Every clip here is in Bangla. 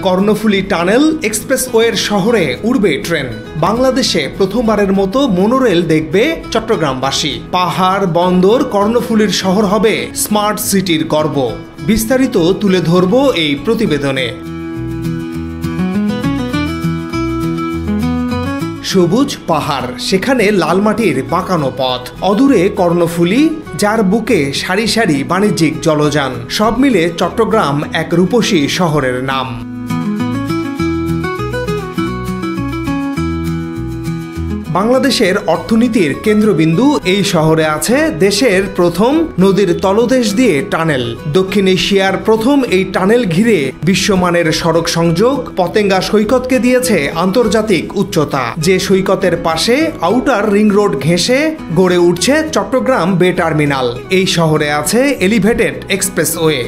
কর্ণফুলী টানেল এক্সপ্রেসওয়ের শহরে উড়বে ট্রেন। বাংলাদেশে প্রথমবারের মতো মনোরেল দেখবে চট্টগ্রামবাসী। পাহাড়, বন্দর, কর্ণফুলীর শহর হবে স্মার্ট সিটির গর্ব। বিস্তারিত তুলে ধরব এই প্রতিবেদনে। সবুজ পাহাড়, সেখানে লাল মাটির বাঁকানো পথ, অদূরে কর্ণফুলী, যার বুকে সারি সারি বাণিজ্যিক জলযান। সব মিলে চট্টগ্রাম এক রূপসী শহরের নাম। বাংলাদেশের অর্থনীতির কেন্দ্রবিন্দু এই শহরে আছে দেশের প্রথম নদীর তলদেশ দিয়ে টানেল। দক্ষিণ এশিয়ার প্রথম এই টানেল ঘিরে বিশ্বমানের সড়ক সংযোগ পতেঙ্গা সৈকতকে দিয়েছে আন্তর্জাতিক উচ্চতা। যে সৈকতের পাশে আউটার রিং রোড ঘেঁষে গড়ে উঠছে চট্টগ্রাম বে টার্মিনাল। এই শহরে আছে এলিভেটেড এক্সপ্রেসওয়ে।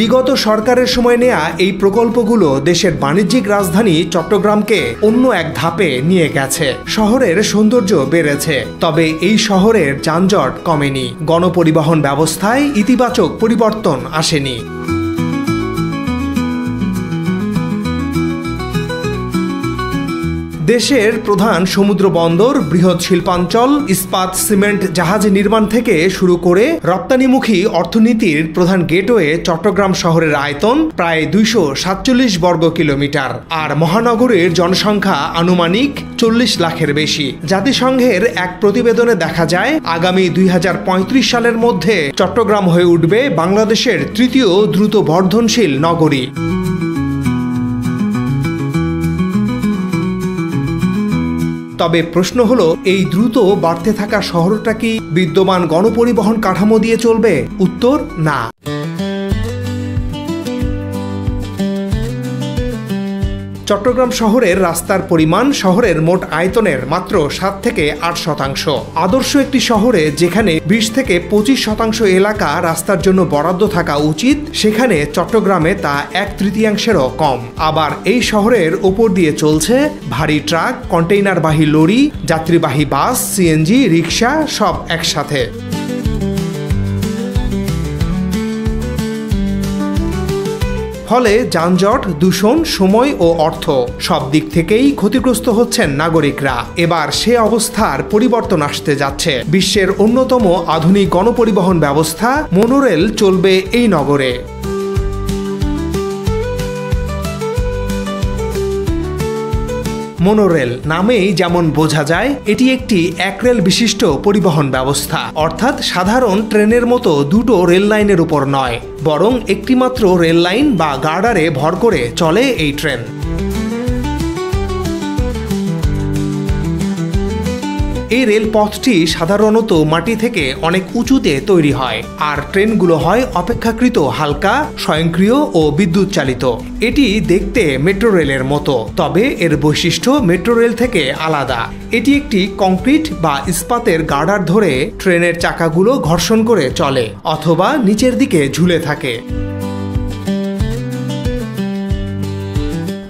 বিগত সরকারের সময় নেয়া এই প্রকল্পগুলো দেশের বাণিজ্যিক রাজধানী চট্টগ্রামকে অন্য এক ধাপে নিয়ে গেছে। শহরের সৌন্দর্য বেড়েছে, তবে এই শহরের যানজট কমেনি। গণপরিবহন ব্যবস্থায় ইতিবাচক পরিবর্তন আসেনি। দেশের প্রধান সমুদ্র বন্দর, বৃহৎ শিল্পাঞ্চল, ইস্পাত, সিমেন্ট, জাহাজ নির্মাণ থেকে শুরু করে রপ্তানিমুখী অর্থনীতির প্রধান গেটওয়ে চট্টগ্রাম শহরের আয়তন প্রায় ২৪৭ বর্গ কিলোমিটার, আর মহানগরীর জনসংখ্যা আনুমানিক ৪০ লাখের বেশি। জাতিসংঘের এক প্রতিবেদনে দেখা যায়, আগামী ২০৩৫ সালের মধ্যে চট্টগ্রাম হয়ে উঠবে বাংলাদেশের তৃতীয় দ্রুত বর্ধনশীল নগরী। তবে প্রশ্ন হলো, এই দ্রুত বাড়তে থাকা শহরটা কি বিদ্যমান গণপরিবহন কাঠামো দিয়ে চলবে? উত্তর না। চট্টগ্রাম শহরের রাস্তার পরিমাণ শহরের মোট আয়তনের মাত্র ৭ থেকে ৮%। আদর্শ একটি শহরে যেখানে ২০ থেকে ২৫% এলাকা রাস্তার জন্য বরাদ্দ থাকা উচিত, সেখানে চট্টগ্রামে তা ১/৩ কম। আবার এই শহরের ওপর দিয়ে চলছে ভারী ট্রাক, কন্টেইনারবাহী লরি, যাত্রীবাহী বাস, সিএনজি, রিক্সা, সব একসাথে। ফলে যানজট, দূষণ, সময় ও অর্থ সব দিক থেকেই ক্ষতিগ্রস্ত হচ্ছেন নাগরিকরা। এবার সে অবস্থার পরিবর্তন আসতে যাচ্ছে। বিশ্বের অন্যতম আধুনিক গণপরিবহন ব্যবস্থা মনোরেল চলবে এই নগরে। মনোরেল নামেই যেমন বোঝা যায়, এটি একটি একরেল বিশিষ্ট পরিবহন ব্যবস্থা। অর্থাৎ সাধারণ ট্রেনের মতো দুটো রেল লাইনের উপর নয়, বরং একটিমাত্র রেল লাইন বা গার্ডারে ভর করে চলে এই ট্রেন। এই রেলপথটি সাধারণত মাটি থেকে অনেক উঁচুতে তৈরি হয়, আর ট্রেনগুলো হয় অপেক্ষাকৃত হালকা, স্বয়ংক্রিয় ও বিদ্যুৎ চালিত। এটি দেখতে মেট্রো রেলের মতো, তবে এর বৈশিষ্ট্য মেট্রো রেল থেকে আলাদা। এটি একটি কংক্রিট বা ইস্পাতের গার্ডার ধরে ট্রেনের চাকাগুলো ঘর্ষণ করে চলে, অথবা নিচের দিকে ঝুলে থাকে।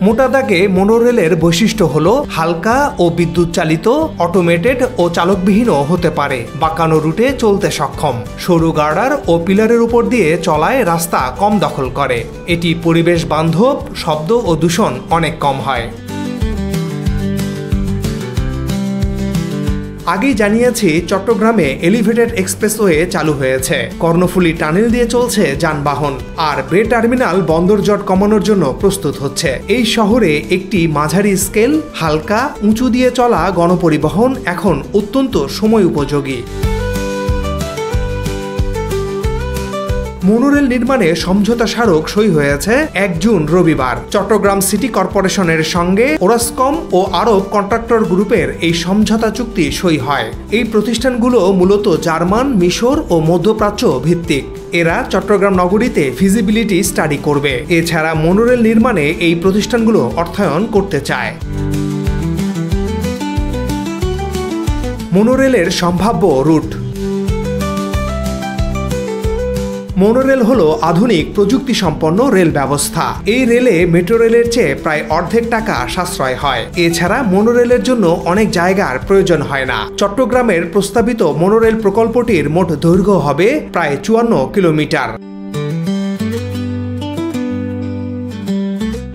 মোটা দাগে মনোরেলের বৈশিষ্ট্য হলো হালকা ও বিদ্যুৎ চালিত, অটোমেটেড ও চালকবিহীনও হতে পারে, বাঁকানো রুটে চলতে সক্ষম, সরু গার্ডার ও পিলারের উপর দিয়ে চলায় রাস্তা কম দখল করে। এটি পরিবেশ বান্ধব, শব্দ ও দূষণ অনেক কম হয়। আগেই জানিয়েছি, চট্টগ্রামে এলিভেটেড এক্সপ্রেসওয়ে চালু হয়েছে। কর্ণফুলী টানেল দিয়ে চলছে যানবাহন, আর বে টার্মিনাল বন্দরজট কমানোর জন্য প্রস্তুত হচ্ছে। এই শহরে একটি মাঝারি স্কেল, হালকা, উঁচু দিয়ে চলা গণপরিবহন এখন অত্যন্ত সময় উপযোগী। মনোরেল নির্মাণে সমঝোতা স্মারক সই হয়েছে ১ জুন রবিবার। চট্টগ্রাম সিটি কর্পোরেশনের সঙ্গে ওরাসকম ও আরব কন্ট্রাক্টর গ্রুপের এই সমঝোতা চুক্তি সই হয়। এই প্রতিষ্ঠানগুলো মূলত জার্মান, মিশর ও মধ্যপ্রাচ্য ভিত্তিক। এরা চট্টগ্রাম নগরীতে ফিজিবিলিটি স্টাডি করবে। এছাড়া মনোরেল নির্মাণে এই প্রতিষ্ঠানগুলো অর্থায়ন করতে চায়। মনোরেলের সম্ভাব্য রুট। মোনোরেল হলো আধুনিক প্রযুক্তি সম্পন্ন রেল ব্যবস্থা। এই রেলে মেট্রো রেলের চেয়ে প্রায় অর্ধেক টাকা সাশ্রয় হয়। এছাড়া মোনোরেলের জন্য অনেক জায়গার প্রয়োজন হয় না। চট্টগ্রামের প্রস্তাবিত মোনোরেল প্রকল্পটির মোট দৈর্ঘ্য হবে প্রায় 54 কিলোমিটার।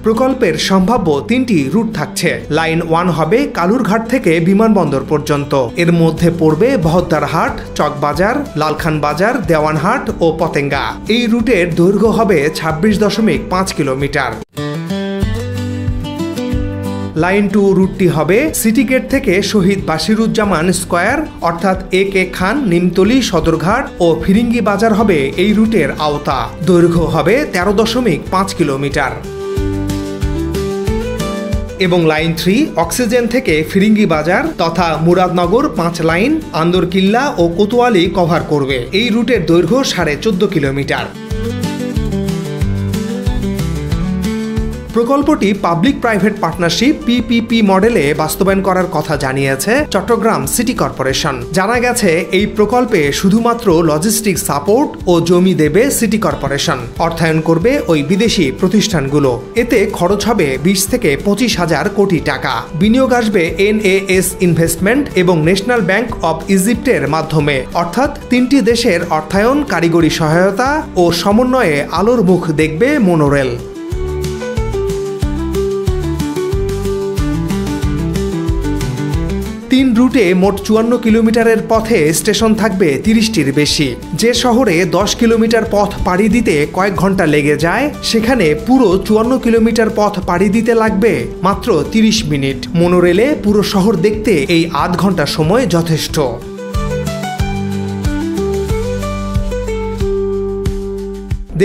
প্রকল্পের সম্ভাব্য 3টি রুট থাকছে। লাইন 1 হবে কালুরঘাট থেকে বিমানবন্দর পর্যন্ত। এর মধ্যে পড়বে বহদ্দারহাট, চকবাজার, লালখান বাজার, দেওয়ানহাট ও পতেঙ্গা। এই রুটের দৈর্ঘ্য হবে 26.5 কিলোমিটার। লাইন 2 রুটটি হবে সিটি গেট থেকে শহীদ বাশিরুজ্জামান স্কয়ার অর্থাৎ AK খান, নিমতলী, সদরঘাট ও ফিরিঙ্গি বাজার হবে এই রুটের আওতা। দৈর্ঘ্য হবে 13.5 কিলোমিটার। এবং লাইন 3 অক্সিজেন থেকে ফিরিঙ্গি বাজার তথা মুরাদনগর 5 লাইন, আন্দরকিল্লা ও কোতোয়ালি কভার করবে। এই রুটের দৈর্ঘ্য 14.5 কিলোমিটার। প্রকল্পটি পাবলিক প্রাইভেট পার্টনারশিপ PPP মডেলে বাস্তবায়ন করার কথা জানিয়েছে চট্টগ্রাম সিটি কর্পোরেশন। জানা গেছে এই প্রকল্পে শুধুমাত্র লজিস্টিক সাপোর্ট ও জমি দেবে সিটি কর্পোরেশন, অর্থায়ন করবে ওই বিদেশি প্রতিষ্ঠানগুলো। এতে খরচ হবে 20 থেকে 25 হাজার কোটি টাকা। বিনিয়োগ আসবে NAS ইনভেস্টমেন্ট এবং ন্যাশনাল ব্যাংক অব ইজিপ্টের মাধ্যমে, অর্থাৎ 3টি দেশের অর্থায়ন, কারিগরি সহায়তা ও সমন্বয়ে আলোর মুখ দেখবে মোনোরেল। 3 রুটে মোট 54 কিলোমিটারের পথে স্টেশন থাকবে 30টির বেশি। যে শহরে 10 কিলোমিটার পথ পাড়ি দিতে কয়েক ঘন্টা লেগে যায়, সেখানে পুরো 54 কিলোমিটার পথ পাড়ি দিতে লাগবে মাত্র 30 মিনিট। মোনোরেলে পুরো শহর দেখতে এই আধ ঘন্টা সময় যথেষ্ট।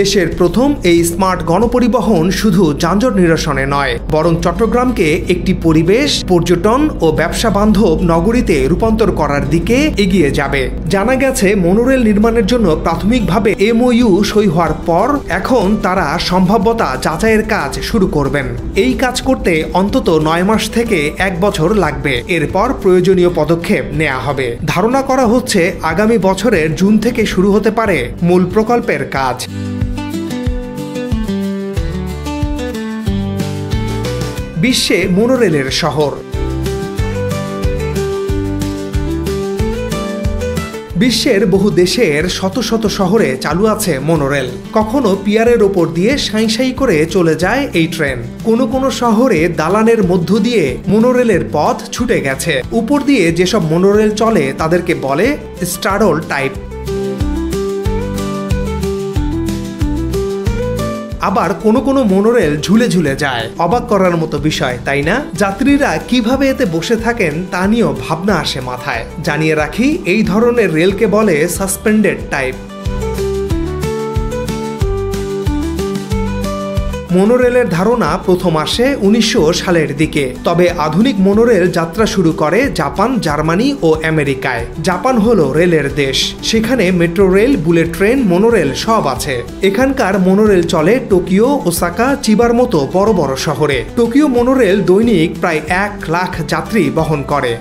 দেশের প্রথম এই স্মার্ট গণপরিবহন শুধু যানজট নিরসনে নয়, বরং চট্টগ্রামকে একটি পরিবেশ, পর্যটন ও ব্যবসা বান্ধব নগরীতে রূপান্তর করার দিকে এগিয়ে যাবে। জানা গেছে মোনোরেল নির্মাণের জন্য প্রাথমিকভাবে MOU সই হওয়ার পর এখন তারা সম্ভাব্যতা যাচাইয়ের কাজ শুরু করবেন। এই কাজ করতে অন্তত 9 মাস থেকে 1 বছর লাগবে। এরপর প্রয়োজনীয় পদক্ষেপ নেওয়া হবে। ধারণা করা হচ্ছে আগামী বছরের জুন থেকে শুরু হতে পারে মূল প্রকল্পের কাজ। বিশ্বে মোনোরেলের শহর। বিশ্বের বহু দেশের শত শত শহরে চালু আছে মোনোরেল। কখনো পিয়ারের ওপর দিয়ে সাঁই সাঁই করে চলে যায় এই ট্রেন। কোনো কোনো শহরে দালানের মধ্য দিয়ে মোনোরেলের পথ ছুটে গেছে। উপর দিয়ে যেসব মোনোরেল চলে তাদেরকে বলে স্টাডল টাইপ। আবার কোনো কোনো মোনোরেল ঝুলে ঝুলে যায়। অবাক করার মতো বিষয়, তাই না? যাত্রীরা কিভাবে এতে বসে থাকেন তা নিয়েও ভাবনা আসে মাথায়। জানিয়ে রাখি, এই ধরনের রেলকে বলে সাসপেন্ডেড টাইপ। মোনোরেলের ধারণা প্রথম আসে 1900 সালের দিকে। তবে আধুনিক মোনোরেল যাত্রা শুরু করে জাপান, জার্মানি ও আমেরিকায়। জাপান হলো রেলের দেশ। সেখানে metro rail, bullet train, monorail সব আছে। এখানকার মোনোরেল চলে টোকিও, ওসাকা, চিবার মতো বড় বড় শহরে। টোকিও মোনোরেল দৈনিক প্রায় 1 লাখ যাত্রী বহন করে।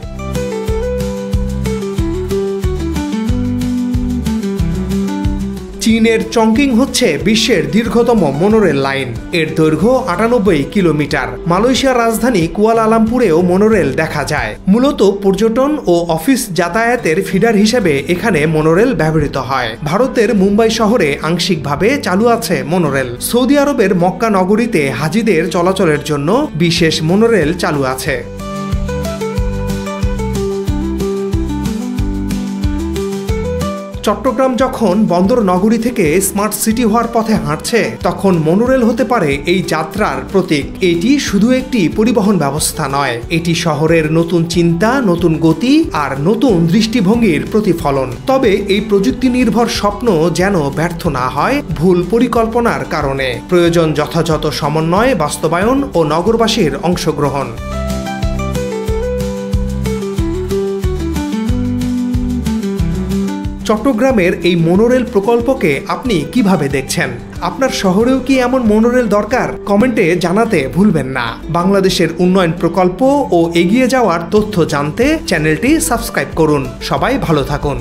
চীনের চংকিং হচ্ছে বিশ্বের দীর্ঘতম মোনোরেল লাইন। এর দৈর্ঘ্য 98 কিলোমিটার। মালয়েশিয়ার রাজধানী কুয়ালালামপুরেও মোনোরেল দেখা যায়। মূলত পর্যটন ও অফিস যাতায়াতের ফিডার হিসেবে এখানে মোনোরেল ব্যবহৃত হয়। ভারতের মুম্বাই শহরে আংশিকভাবে চালু আছে মোনোরেল। সৌদি আরবের মক্কা নগরীতে হাজিদের চলাচলের জন্য বিশেষ মোনোরেল চালু আছে। চট্টগ্রাম যখন বন্দর নগরী থেকে স্মার্ট সিটি হওয়ার পথে হাঁটছে, তখন মোনোরেল হতে পারে এই যাত্রার প্রতীক। এটি শুধু একটি পরিবহন ব্যবস্থা নয়, এটি শহরের নতুন চিন্তা, নতুন গতি আর নতুন দৃষ্টিভঙ্গির প্রতিফলন। তবে এই প্রযুক্তি নির্ভর স্বপ্ন যেন ব্যর্থ না হয় ভুল পরিকল্পনার কারণে। প্রয়োজন যথাযথ সমন্বয়, বাস্তবায়ন ও নগরবাসীর অংশগ্রহণ। চট্টগ্রামের এই মোনোরেল প্রকল্পকে আপনি কিভাবে দেখছেন? আপনার শহরেও কি এমন মোনোরেল দরকার? কমেন্টে জানাতে ভুলবেন না। বাংলাদেশের উন্নয়ন প্রকল্প ও এগিয়ে যাওয়ার তথ্য জানতে চ্যানেলটি সাবস্ক্রাইব করুন। সবাই ভালো থাকুন।